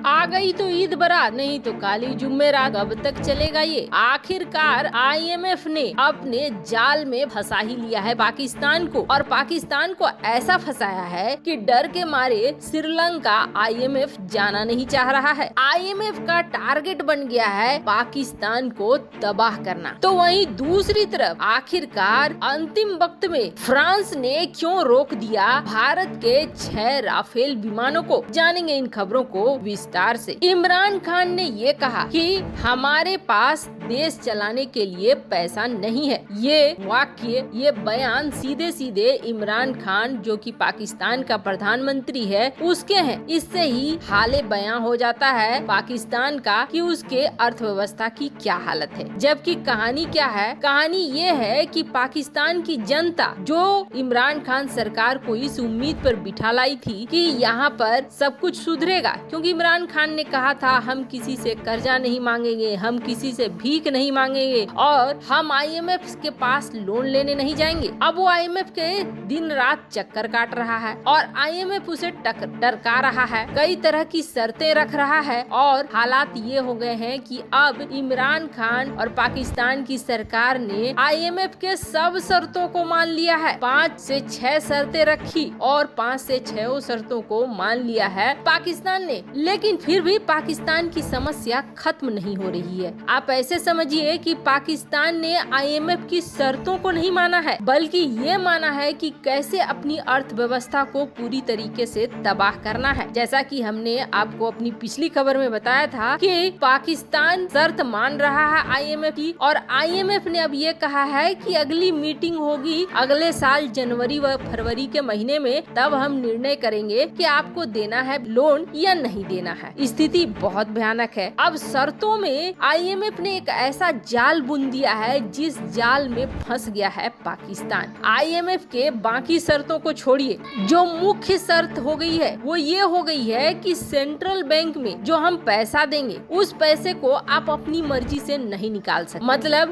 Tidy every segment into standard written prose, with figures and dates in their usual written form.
आ गई तो ईद बारात, नहीं तो काली जुम्मेरात। कब तक चलेगा ये? आखिरकार IMF ने अपने जाल में फंसा ही लिया है पाकिस्तान को, और पाकिस्तान को ऐसा फंसाया है कि डर के मारे श्रीलंका IMF जाना नहीं चाह रहा है। IMF का टारगेट बन गया है पाकिस्तान को तबाह करना। तो वहीं दूसरी तरफ आखिरकार अंतिम वक्त में फ्रांस ने क्यों रोक दिया भारत के 6 राफेल विमानों को? जानेंगे इन खबरों को विस्तार से। इमरान खान ने ये कहा कि हमारे पास देश चलाने के लिए पैसा नहीं है। ये वाक्य, ये बयान सीधे सीधे इमरान खान जो कि पाकिस्तान का प्रधानमंत्री है उसके हैं। इससे ही हाले बयां हो जाता है पाकिस्तान का कि उसके अर्थव्यवस्था की क्या हालत है। जबकि कहानी क्या है? कहानी ये है कि पाकिस्तान की जनता जो इमरान खान सरकार को इस उम्मीद पर बिठा लाई थी कि यहाँ पर सब कुछ सुधरेगा, क्योंकि इमरान खान ने कहा था हम किसी से कर्जा नहीं मांगेंगे, हम किसी से भीख नहीं मांगेंगे और हम IMF के पास लोन लेने नहीं जाएंगे। अब वो IMF के दिन रात चक्कर काट रहा है और IMF उसे टरका रहा है, कई तरह की शर्तें रख रहा है और हालात ये हो गए हैं कि अब इमरान खान और पाकिस्तान की सरकार ने IMF के सब शर्तों को मान लिया है। 5 से 6 शर्तें रखी और 5 से 6 शर्तों को मान लिया है पाकिस्तान ने, लेकिन फिर भी पाकिस्तान की समस्या खत्म नहीं हो रही है। आप ऐसे समझिए कि पाकिस्तान ने IMF की शर्तों को नहीं माना है, बल्कि ये माना है कि कैसे अपनी अर्थव्यवस्था को पूरी तरीके से तबाह करना है। जैसा कि हमने आपको अपनी पिछली खबर में बताया था कि पाकिस्तान शर्त मान रहा है IMF की, और IMF ने अब ये कहा है कि अगली मीटिंग होगी अगले साल जनवरी व फरवरी के महीने में, तब हम निर्णय करेंगे कि आपको देना है लोन या नहीं देना है। स्थिति बहुत भयानक है। अब शर्तों में IMF ने एक ऐसा जाल बुन दिया है जिस जाल में फंस गया है पाकिस्तान। IMF के बाकी शर्तों को छोड़िए, जो मुख्य शर्त हो गई है वो ये हो गई है कि सेंट्रल बैंक में जो हम पैसा देंगे उस पैसे को आप अपनी मर्जी से नहीं निकाल सकते।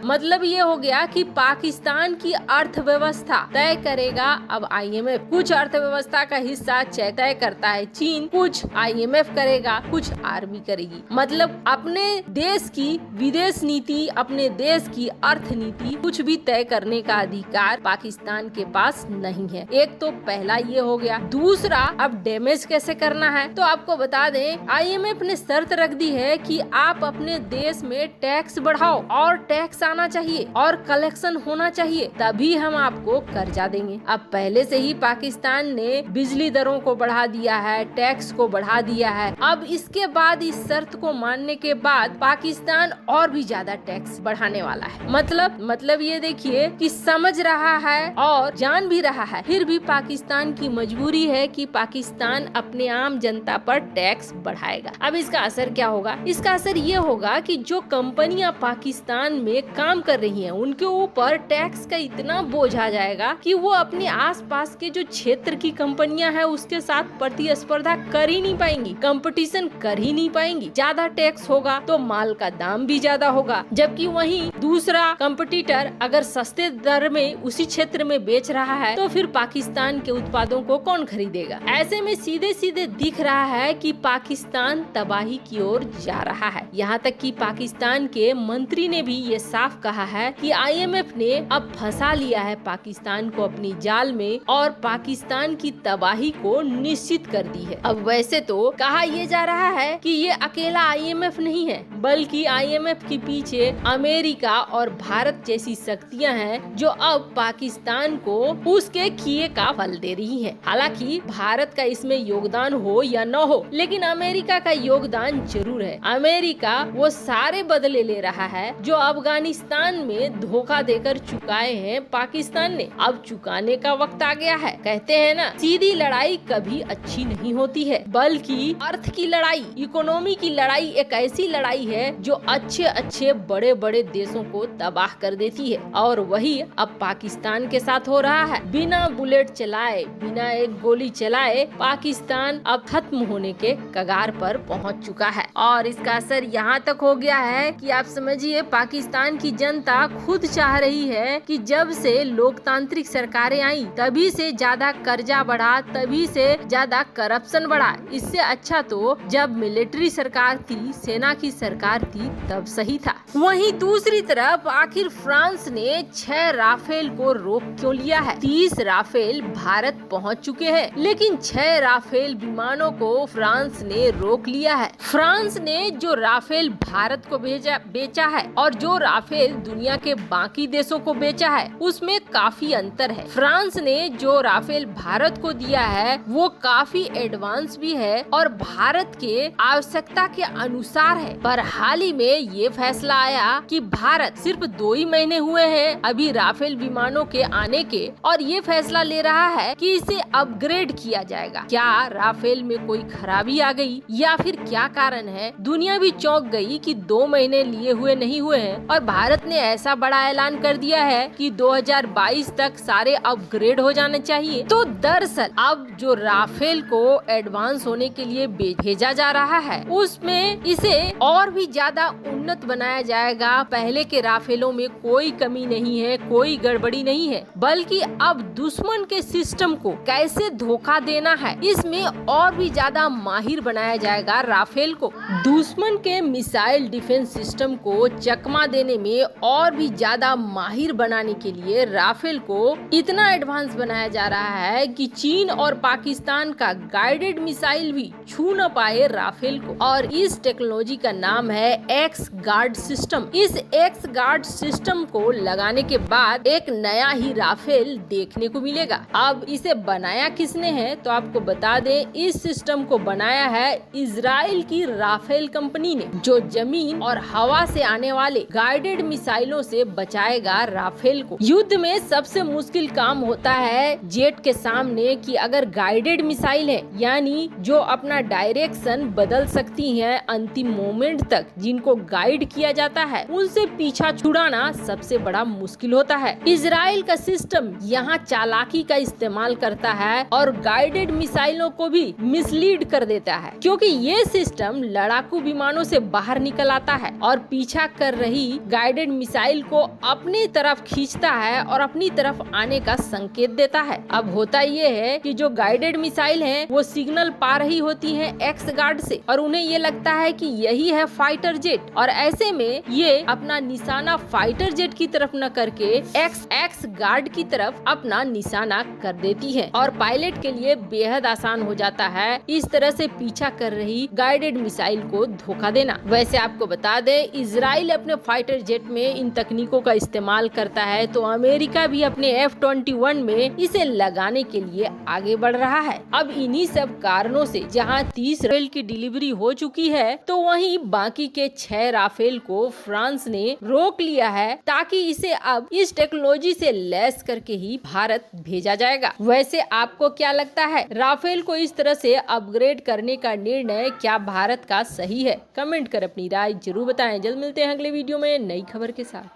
मतलब ये हो गया कि पाकिस्तान की अर्थव्यवस्था तय करेगा अब IMF। कुछ अर्थव्यवस्था का हिस्सा तय करता है चीन, कुछ IMF करेगा, कुछ आर्मी करेगी। मतलब अपने देश की विदेश नीति, अपने देश की अर्थनीति कुछ भी तय करने का अधिकार पाकिस्तान के पास नहीं है। एक तो पहला ये हो गया। दूसरा, अब डैमेज कैसे करना है तो आपको बता दें IMF ने शर्त रख दी है कि आप अपने देश में टैक्स बढ़ाओ और टैक्स आना चाहिए और कलेक्शन होना चाहिए, तभी हम आपको कर्जा देंगे। अब पहले से ही पाकिस्तान ने बिजली दरों को बढ़ा दिया है, टैक्स को बढ़ा दिया है। अब इसके बाद इस शर्त को मानने के बाद पाकिस्तान और भी ज्यादा टैक्स बढ़ाने वाला है। मतलब ये देखिए कि समझ रहा है और जान भी रहा है, फिर भी पाकिस्तान की मजबूरी है कि पाकिस्तान अपने आम जनता पर टैक्स बढ़ाएगा। अब इसका असर क्या होगा? इसका असर ये होगा कि जो कंपनियां पाकिस्तान में काम कर रही हैं उनके ऊपर टैक्स का इतना बोझ आ जाएगा कि वो अपने आसपास के जो क्षेत्र की कंपनियां हैं उसके साथ प्रतिस्पर्धा कर ही नहीं पाएंगी, कंपटीशन कर ही नहीं पाएंगी। ज्यादा टैक्स होगा तो माल का दाम भी ज्यादा होगा, जबकि वहीं दूसरा कंपटीटर अगर सस्ते दर में उसी क्षेत्र में बेच रहा है तो फिर पाकिस्तान के उत्पादों को कौन खरीदेगा? ऐसे में सीधे सीधे दिख रहा है कि पाकिस्तान तबाही की ओर जा रहा है। यहाँ तक कि पाकिस्तान के मंत्री ने भी ये साफ कहा है कि IMF ने अब फंसा लिया है पाकिस्तान को अपनी जाल में और पाकिस्तान की तबाही को निश्चित कर दी है। अब वैसे तो कहा यह जा रहा है कि ये अकेला IMF नहीं है, बल्कि IMF के पीछे अमेरिका और भारत जैसी शक्तियां हैं जो अब पाकिस्तान को उसके किए का फल दे रही हैं। हालांकि भारत का इसमें योगदान हो या न हो, लेकिन अमेरिका का योगदान जरूर है। अमेरिका वो सारे बदले ले रहा है जो अफगानिस्तान में धोखा देकर चुकाए हैं पाकिस्तान ने। अब चुकाने का वक्त आ गया है। कहते हैं ना, सीधी लड़ाई कभी अच्छी नहीं होती है, बल्कि अर्थ की लड़ाई, इकोनॉमी की लड़ाई एक ऐसी लड़ाई है जो अच्छे अच्छे बड़े बड़े देशों को तबाह कर देती है। और वही अब पाकिस्तान के साथ हो रहा है। बिना बुलेट चलाए, बिना एक गोली चलाए पाकिस्तान अब खत्म होने के कगार पर पहुंच चुका है। और इसका असर यहाँ तक हो गया है कि आप समझिए पाकिस्तान की जनता खुद चाह रही है कि जब से लोकतांत्रिक सरकारें आई तभी से ज्यादा कर्जा बढ़ा, तभी से ज्यादा करप्शन बढ़ा। इससे अच्छा तो जब मिलिट्री सरकार थी, सेना की सरकार थी, तब सही था। वहीं दूसरी तरफ आखिर फ्रांस ने 6 राफेल को रोक क्यों लिया है? 30 राफेल भारत पहुंच चुके हैं, लेकिन 6 राफेल विमानों को फ्रांस ने रोक लिया है। फ्रांस ने जो राफेल भारत को बेचा है और जो राफेल दुनिया के बाकी देशों को बेचा है उसमें काफी अंतर है। फ्रांस ने जो राफेल भारत को दिया है वो काफी एडवांस भी है और भारत के आवश्यकता के अनुसार है। पर हाल ही में ये फैसला आया कि भारत सिर्फ 2 ही महीने हुए हैं अभी राफेल विमानों के आने के, और ये फैसला ले रहा है कि इसे अपग्रेड किया जाएगा। क्या राफेल में कोई खराबी आ गई या फिर क्या कारण है? दुनिया भी चौंक गई कि 2 महीने लिए हुए नहीं हुए हैं और भारत ने ऐसा बड़ा ऐलान कर दिया है कि 2022 तक सारे अपग्रेड हो जाने चाहिए। तो दरअसल अब जो राफेल को एडवांस होने के लिए भेजा जा रहा है उसमें इसे और भी ज्यादा उन्नत बनाया जाएगा। पहले के राफेलों में कोई कमी नहीं है, कोई गड़बड़ी नहीं है, बल्कि अब दुश्मन के सिस्टम को कैसे धोखा देना है इसमें और भी ज्यादा माहिर बनाया जाएगा राफेल को। दुश्मन के मिसाइल डिफेंस सिस्टम को चकमा देने में और भी ज्यादा माहिर बनाने के लिए राफेल को इतना एडवांस बनाया जा रहा है कि चीन और पाकिस्तान का गाइडेड मिसाइल भी छू न पाए राफेल को। और इस टेक्नोलॉजी का नाम है एक्स गार्ड सिस्टम। इस एक्स गार्ड सिस्टम को लगाने के बाद एक नया ही राफेल देखने को मिलेगा। अब इसे बनाया किसने है तो आपको बता दें, इस सिस्टम को बनाया है इजराइल की राफेल कंपनी ने, जो जमीन और हवा से आने वाले गाइडेड मिसाइलों से बचाएगा राफेल को। युद्ध में सबसे मुश्किल काम होता है जेट के सामने कि अगर गाइडेड मिसाइल है, यानी जो अपना डायरेक्शन बदल सकती हैं अंतिम मोमेंट तक, जिनको गाइड किया जाता है, उनसे पीछा छुड़ाना सबसे बड़ा मुश्किल होता है। इजराइल का सिस्टम यहाँ चालाकी का इस्तेमाल करता है और गाइडेड मिसाइलों को भी मिसलीड कर देता है, क्योंकि ये सिस्टम लड़ाकू विमानों से बाहर निकल आता है और पीछा कर रही गाइडेड मिसाइल को अपनी तरफ खींचता है और अपनी तरफ आने का संकेत देता है। अब होता ये है कि जो गाइडेड मिसाइल हैं वो सिग्नल पा रही होती हैं एक्स गार्ड से और उन्हें ये लगता है कि यही है फाइटर जेट, और ऐसे में ये अपना निशाना फाइटर जेट की तरफ न करके एक्स गार्ड की तरफ अपना निशाना कर देती है और पायलट के लिए बेहद आसान हो जाता है इस तरह से पीछा कर रही गाइडेड मिसाइल को धोखा देना। वैसे आपको बता दें, इजराइल अपने फाइटर जेट में इन तकनीकों का इस्तेमाल करता है, तो अमेरिका भी अपने F-21 में इसे लगाने के लिए आगे बढ़ रहा है। अब इन्हीं सब कारणों से जहां 30 राफेल की डिलीवरी हो चुकी है, तो वहीं बाकी के 6 राफेल को फ्रांस ने रोक लिया है, ताकि इसे अब इस टेक्नोलॉजी से लैस करके ही भारत भेजा जाएगा। वैसे आपको क्या लगता है, राफेल को इस तरह से अपग्रेड करने का निर्णय क्या भारत का सही है? कमेंट कर अपनी राय जरूर बताएं। जल्द मिलते हैं अगले वीडियो में नई खबर के साथ।